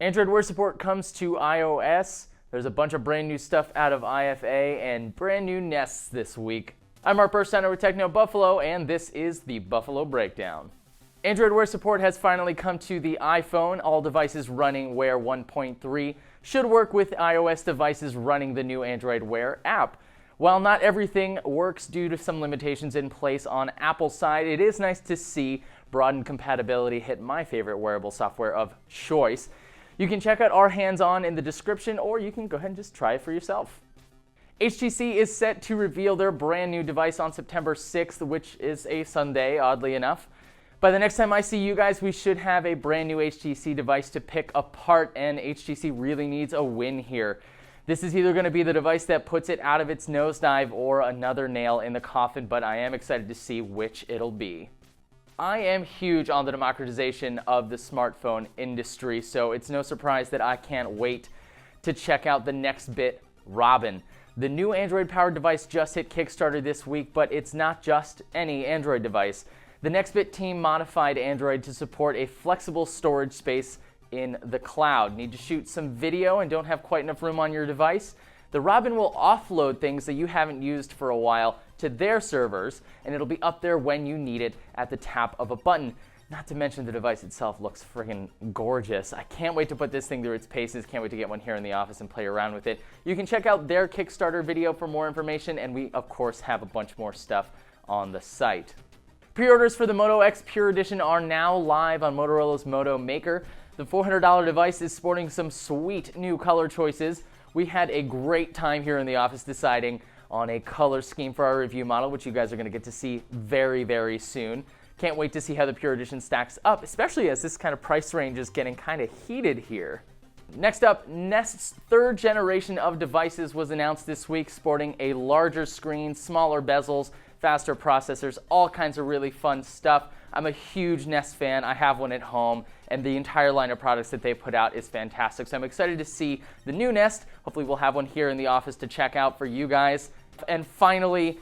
Android Wear support comes to iOS. There's a bunch of brand new stuff out of IFA and brand new Nests this week. I'm Mark Bursteiner with Techno Buffalo, and this is the Buffalo Breakdown. Android Wear support has finally come to the iPhone. All devices running Wear 1.3 should work with iOS devices running the new Android Wear app. While not everything works due to some limitations in place on Apple's side, it is nice to see broadened compatibility hit my favorite wearable software of choice. You can check out our hands-on in the description, or you can go ahead and just try it for yourself. HTC is set to reveal their brand new device on September 6th, which is a Sunday, oddly enough. By the next time I see you guys, we should have a brand new HTC device to pick apart, and HTC really needs a win here. This is either going to be the device that puts it out of its nosedive or another nail in the coffin, but I am excited to see which it'll be. I am huge on the democratization of the smartphone industry, so it's no surprise that I can't wait to check out the Nextbit Robin. The new Android-powered device just hit Kickstarter this week, but it's not just any Android device. The Nextbit team modified Android to support a flexible storage space in the cloud. Need to shoot some video and don't have quite enough room on your device? The Robin will offload things that you haven't used for a while to their servers, and it'll be up there when you need it at the tap of a button. Not to mention the device itself looks friggin' gorgeous. I can't wait to put this thing through its paces. Can't wait to get one here in the office and play around with it. You can check out their Kickstarter video for more information, and we, of course, have a bunch more stuff on the site. Pre-orders for the Moto X Pure Edition are now live on Motorola's Moto Maker. The $400 device is sporting some sweet new color choices. We had a great time here in the office deciding on a color scheme for our review model, which you guys are going to get to see very, very soon. Can't wait to see how the Pure Edition stacks up, especially as this kind of price range is getting kind of heated here. Next up, Nest's third generation of devices was announced this week, sporting a larger screen, smaller bezels, faster processors, all kinds of really fun stuff. I'm a huge Nest fan. I have one at home, and the entire line of products that they put out is fantastic. So I'm excited to see the new Nest. Hopefully we'll have one here in the office to check out for you guys. And finally,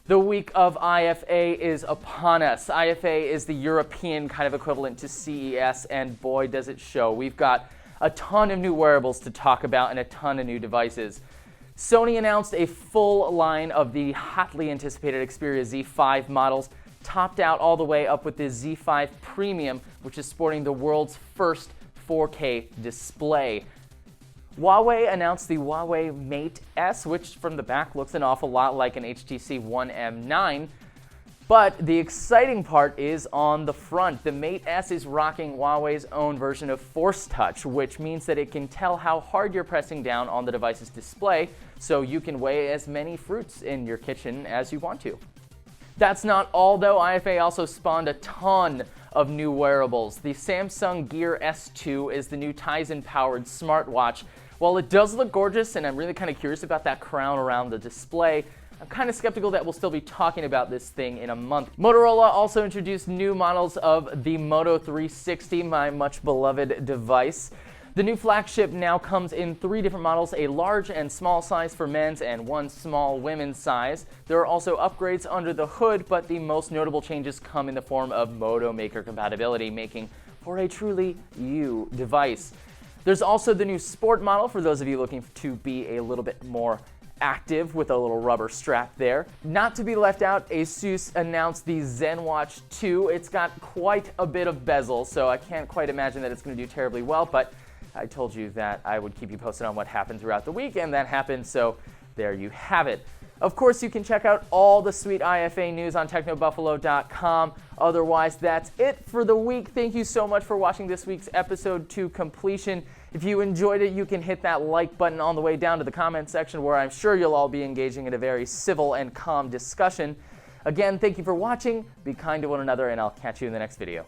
the week of IFA is upon us. IFA is the European kind of equivalent to CES, and boy, does it show. We've got a ton of new wearables to talk about and a ton of new devices. Sony announced a full line of the hotly anticipated Xperia Z5 models, topped out all the way up with the Z5 Premium, which is sporting the world's first 4K display. Huawei announced the Huawei Mate S, which from the back looks an awful lot like an HTC One M9. But the exciting part is on the front. The Mate S is rocking Huawei's own version of Force Touch, which means that it can tell how hard you're pressing down on the device's display, so you can weigh as many fruits in your kitchen as you want to. That's not all though. IFA also spawned a ton of new wearables. The Samsung Gear S2 is the new Tizen-powered smartwatch. While it does look gorgeous, and I'm really kind of curious about that crown around the display, I'm kind of skeptical that we'll still be talking about this thing in a month. Motorola also introduced new models of the Moto 360, my much beloved device. The new flagship now comes in 3 different models, a large and small size for men's and 1 small women's size. There are also upgrades under the hood, but the most notable changes come in the form of Moto Maker compatibility, making for a truly you device. There's also the new Sport model for those of you looking to be a little bit more active with a little rubber strap there. Not to be left out, ASUS announced the ZenWatch 2. It's got quite a bit of bezel, so I can't quite imagine that it's going to do terribly well, but I told you that I would keep you posted on what happened throughout the week, and that happened, so there you have it. Of course, you can check out all the sweet IFA news on technobuffalo.com. Otherwise, that's it for the week. Thank you so much for watching this week's episode to completion. If you enjoyed it, you can hit that like button on the way down to the comment section, where I'm sure you'll all be engaging in a very civil and calm discussion. Again, thank you for watching. Be kind to one another, and I'll catch you in the next video.